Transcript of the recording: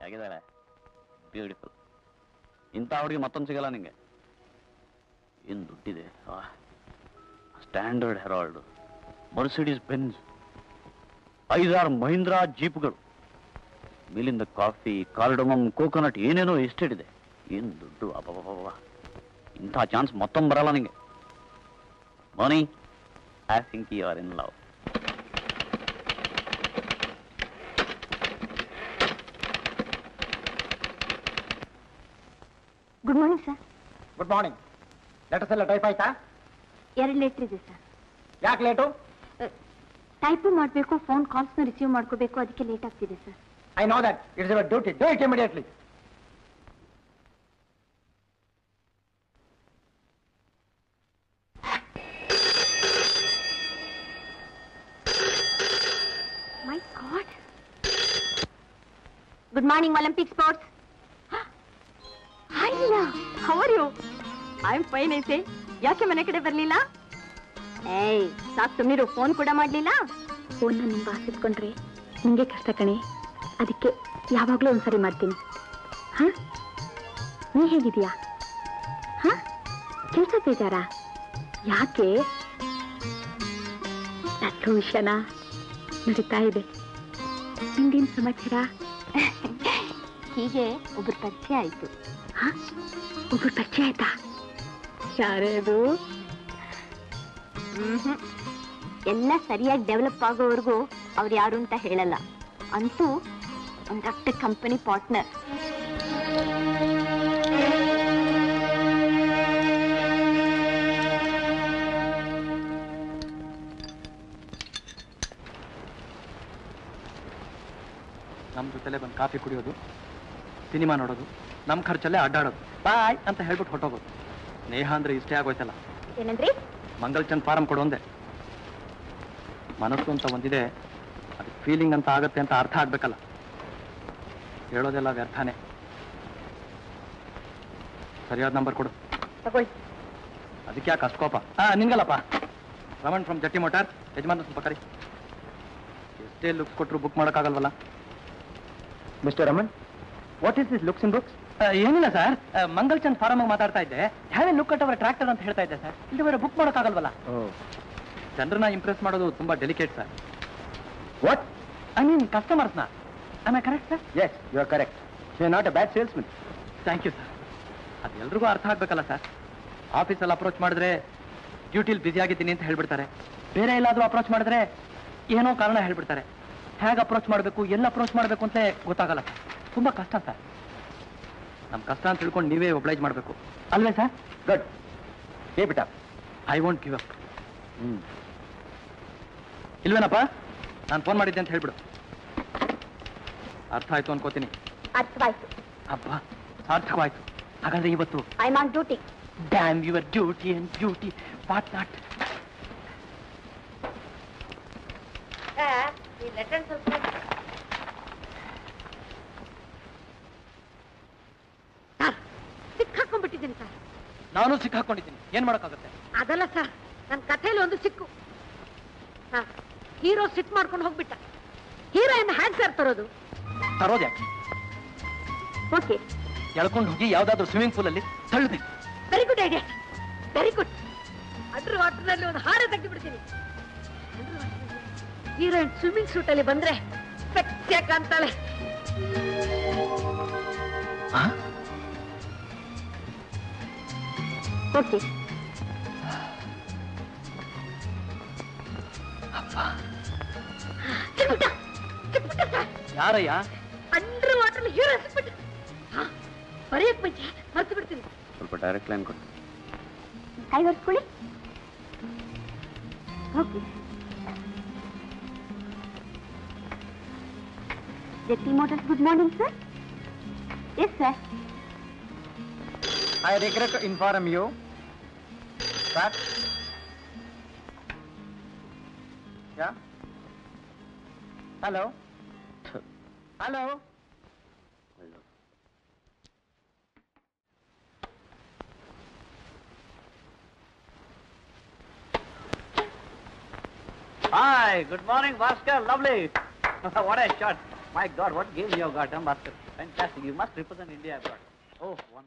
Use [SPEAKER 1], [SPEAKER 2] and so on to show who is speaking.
[SPEAKER 1] ಹೇಗಿದ್ದಾಳೆ? Beautiful. ಇಂಥ ಹುಡುಗಿ ಮತ್ತೊಂದು ಸಿಗಲ್ಲ ನಿಂಗೆ. ಏನು ದುಡ್ಡಿದೆ. Standard Herald, Mercedes Benz, 5-6 Mahindra ಜೀಪ್ಗಳು, ಮೇಲಿಂದ ಕಾಫಿ, ಕಾರ್ಡಮಮ್, ಕೋಕೋನಟ್, ಏನೇನೋ ಎಸ್ಟೇಟ್ ಇದೆ. ಏನು ದುಡ್ಡು. ಅಬ್ಬಬ್ಬ, ಇಂಥ ಚಾನ್ಸ್ ಮತ್ತೊಂದು ಬರಲ್ಲ ನಿಂಗೆ. Mani, I think you are in love.
[SPEAKER 2] Good morning sir.
[SPEAKER 3] Good morning. Letters ಎಲ್ಲ ಟೈಪ್ ಆಯ್ತಾ?
[SPEAKER 2] 2 ಲೆಟರ್ ಇದೆ ಸರ್.
[SPEAKER 3] ಯಾಕೆ ಲೇಟು?
[SPEAKER 2] ಟೈಪು ಮಾಡಬೇಕು, ಫೋನ್ ಕಾಲ್ಸ್ನ ರಿಸೀವ್ ಮಾಡ್ಕೋಬೇಕು, ಅದಕ್ಕೆ ಲೇಟ್ ಆಗ್ತಿದೆ sir.
[SPEAKER 3] I know that. It's your duty. Do it immediately.
[SPEAKER 2] My God. Good morning Olympic sports. Hi Leela, how are you? I am fine ಐತೆ. ಯಾಕೆ ಮನೆ ಕಡೆ ಬರ್ಲಿಲ್ಲ? ಏಯ್ ಸಾಕು ಸುಮ್ಮನಿರು, ಫೋನ್ ಕೂಡ ಮಾಡ್ಲಿಲ್ಲ. ಫೋನ್ನ ನಿಮ್ ಬಾಸಿಟ್ಕೊಂಡ್ರೆ ನಿಂಗೆ ಕಷ್ಟ ಕಣೆ, ಅದಕ್ಕೆ ಯಾವಾಗ್ಲೂ ಒಂದ್ಸರಿ ಮಾಡ್ತೀನಿ. ಹ, ನೀ ಹೇಗಿದೀಯಾ? ಹ, ಕೆಲ್ಸ ಬೇಜಾರಾ? ಯಾಕೆ? ನಟ್ಟು ವಿಷಯನ ನಡೀತಾ ಇದೆ. ನಿಂದೇನ್ ಸಮಾಚಾರ? ಹೀಗೆ ಒಬ್ರು ಪರಿಚಯ ಆಯ್ತು. ಹ, ಒಬ್ರು ಪರಿಚಯ ಆಯ್ತಾ? ಯಾರೇ ಅದು? ಎಲ್ಲ ಸರಿಯಾಗಿ ಡೆವಲಪ್ ಆಗೋವರೆಗೂ ಅವ್ರು ಯಾರು ಅಂತ ಹೇಳಲ್ಲ. ಅಂತೂ ಒಂದು ದೊಡ್ಡ ಕಂಪನಿ ಪಾರ್ಟ್ನರ್.
[SPEAKER 4] ನಮ್ಮ ಜೊತೆಲೆ ಬಂದು ಕಾಫಿ ಕುಡಿಯೋದು, ಸಿನಿಮಾ ನೋಡೋದು, ನಮ್ಮ ಖರ್ಚಲ್ಲೇ ಅಡ್ಡಾಡೋದು, ಬಾಯ್ ಅಂತ ಹೇಳ್ಬಿಟ್ಟು ಹೊಟ್ಟೋಗೋದು. ಸ್ನೇಹ ಅಂದ್ರೆ ಇಷ್ಟೇ ಆಗೋಯ್ತಲ್ಲ.
[SPEAKER 2] ಏನಂದ್ರಿ?
[SPEAKER 4] ಮಂಗಲ್ಚಂದ್ ಫಾರಂ ಕೊಡು ಒಂದೇ. ಮನಸ್ಸು ಅಂತ ಒಂದಿದೆ, ಅದು ಫೀಲಿಂಗ್ ಅಂತ ಆಗತ್ತೆ ಅಂತ ಅರ್ಥ ಆಗ್ಬೇಕಲ್ಲ. ಹೇಳೋದೆಲ್ಲ ವ್ಯರ್ಥಾನೆ. ಸರಿಯಾದ ನಂಬರ್ ಕೊಡು.
[SPEAKER 2] ತಗೊಳ್ಳಿ.
[SPEAKER 4] ಅದಕ್ಕೆ ಯಾಕೆ ಅಷ್ಟು ಕೋಪ? ನಿನ್ಗಲ್ಲಪ್ಪ. ರಮಣ್ ಫ್ರಮ್ ಜಟ್ಟಿ ಮೋಟಾರ್, ಯಜಮಾನ ಸ್ವಲ್ಪ ಕರಿ. ಎಷ್ಟೇ ಲುಕ್ಸ್ ಕೊಟ್ಟರು ಬುಕ್ ಮಾಡೋಕ್ಕಾಗಲ್ವಲ್ಲ.
[SPEAKER 3] Mister Raman, what is this looks in books?
[SPEAKER 4] ಏನಿಲ್ಲ ಸರ್, ಮಂಗಲ್ಚಂದ್ ಫಾರಂ ಮಾತಾಡ್ತಾ ಇದ್ದೆ. Have a look at our tractor ಅಂತ ಹೇಳ್ತಾ ಇದ್ದೆ ಸರ್. ಇಲ್ಲಿವರೆ ಬುಕ್ ಮಾಡೋಕ್ಕಾಗಲ್ವಲ್ಲ. ಜನರನ್ನ ಇಂಪ್ರೆಸ್ ಮಾಡೋದು ತುಂಬಾ delicate sir.
[SPEAKER 3] What?
[SPEAKER 4] I mean ಕಸ್ಟಮರ್ಸ್ನ. Am I correct sir?
[SPEAKER 3] Yes, you are correct. You are not a bad salesman.
[SPEAKER 4] Thank you sir. ಅದು ಎಲ್ರಿಗೂ ಅರ್ಥ ಆಗ್ಬೇಕಲ್ಲ ಸರ್. ಆಫೀಸಲ್ಲಿ ಅಪ್ರೋಚ್ ಮಾಡಿದ್ರೆ ಡ್ಯೂಟಿಲಿ ಬ್ಯುಸಿ ಆಗಿದ್ದೀನಿ ಅಂತ ಹೇಳ್ಬಿಡ್ತಾರೆ. ಬೇರೆ ಎಲ್ಲಾದರೂ ಅಪ್ರೋಚ್ ಮಾಡಿದ್ರೆ ಏನೋ ಕಾರಣ ಹೇಳ್ಬಿಡ್ತಾರೆ. ಹೇಗೆ ಅಪ್ರೋಚ್ ಮಾಡಬೇಕು, ಎಲ್ಲ ಅಪ್ರೋಚ್ ಮಾಡಬೇಕು ಅಂತ ಗೊತ್ತಾಗಲ್ಲ ಸರ್. ತುಂಬ ಕಷ್ಟ ಸರ್. ನಮ್ಮ ಕಷ್ಟ ಅಂತ ತಿಳ್ಕೊಂಡು ನೀವೇ ಒಬ್ಲೈಜ್ ಮಾಡಬೇಕು ಅಲ್ವೇ sir?
[SPEAKER 3] Good. Keep it up.
[SPEAKER 4] I want give up. ಇಲ್ವೇನಪ್ಪ? ನಾನು ಫೋನ್ ಮಾಡಿದ್ದೆ ಅಂತ ಹೇಳ್ಬಿಡು. ಅರ್ಥ ಆಯ್ತು ಅನ್ಕೋತೀನಿ.
[SPEAKER 2] ಅರ್ಥವಾಯ್ತು.
[SPEAKER 4] ಅಬ್ಬ, ಸಾರ್ಥಕವಾಯ್ತು. ಹಾಗಾದ್ರೆ ಇವತ್ತು
[SPEAKER 2] I am on duty.
[SPEAKER 4] Damn your duty and beauty, what not.
[SPEAKER 2] ಸಿಕ್ಕಾಕೊಂಡ್ಬಿಟ್ಟಿದ್ದೀನಿ ಸರ್.
[SPEAKER 4] ನಾನು ಸಿಕ್ಕಾಕೊಂಡಿದ್ದೀನಿ. ಏನ್ ಮಾಡೋಕ್ಕಾಗುತ್ತೆ?
[SPEAKER 2] ಅದಲ್ಲ ಸರ್, ನನ್ನ ಕಥೆಯಲ್ಲಿ ಒಂದು ಸಿಕ್ಕು. ಹೀರೋ ಸಿಟ್ ಮಾಡ್ಕೊಂಡು ಹೋಗ್ಬಿಟ್ಟ. ಹೀರೋಯಿನ್ ಹ್ಯಾಂಡ್ ಸರ್ ತರೋದು
[SPEAKER 4] ಯಾಕೆ?
[SPEAKER 2] ಓಕೆ,
[SPEAKER 4] ಎಳ್ಕೊಂಡು ಹೋಗಿ ಯಾವ್ದಾದ್ರು ಸ್ವಿಮ್ಮಿಂಗ್ ಪೂಲ್ ಅಲ್ಲಿ ತಳ್ಳಬೇಕು.
[SPEAKER 2] Very good idea, very good. Under ವಾಟರ್ನಲ್ಲಿ ಒಂದು ಹಾರ ತೆಗೆದು ಬಿಡ್ತೀನಿ. ಹೀರೋಯಿನ್ ಸ್ವಿಮ್ಮಿಂಗ್ ಸೂಟ್ ಅಲ್ಲಿ ಬಂದ್ರೆ ಸೆಕ್ಸಿಯಾಗಿ ಕಾಣ್ತಾಳೆ. ಓಕೆ.
[SPEAKER 4] ಯಾರಯ್ಯ?
[SPEAKER 2] ಅಂಡರ್ ವಾಟರ್ ಹೀರೋ ಸಿಕ್ಬಿಟ್ಟು ಬರೆಯಕ್ ಮುಂಚೆ ಮರ್ತು ಬಿಡ್ತೀನಿ.
[SPEAKER 1] ಸ್ವಲ್ಪ ಡೈರೆಕ್ಟ್ ಲೈನ್ ಕೊಟ್ಟು
[SPEAKER 2] ಕೈ ಒರೆಸ್ಕೊಳ್ಳಿ. Okay. Jetty motors, good morning sir. Yes sir.
[SPEAKER 3] I regret to inform you that yeah. Hello. Hello.
[SPEAKER 1] Hi, good morning, Bhaskar. Lovely. What a shot. My God, what game you have got, huh, Bhaskar? Fantastic. You must represent India abroad. Oh, wonderful.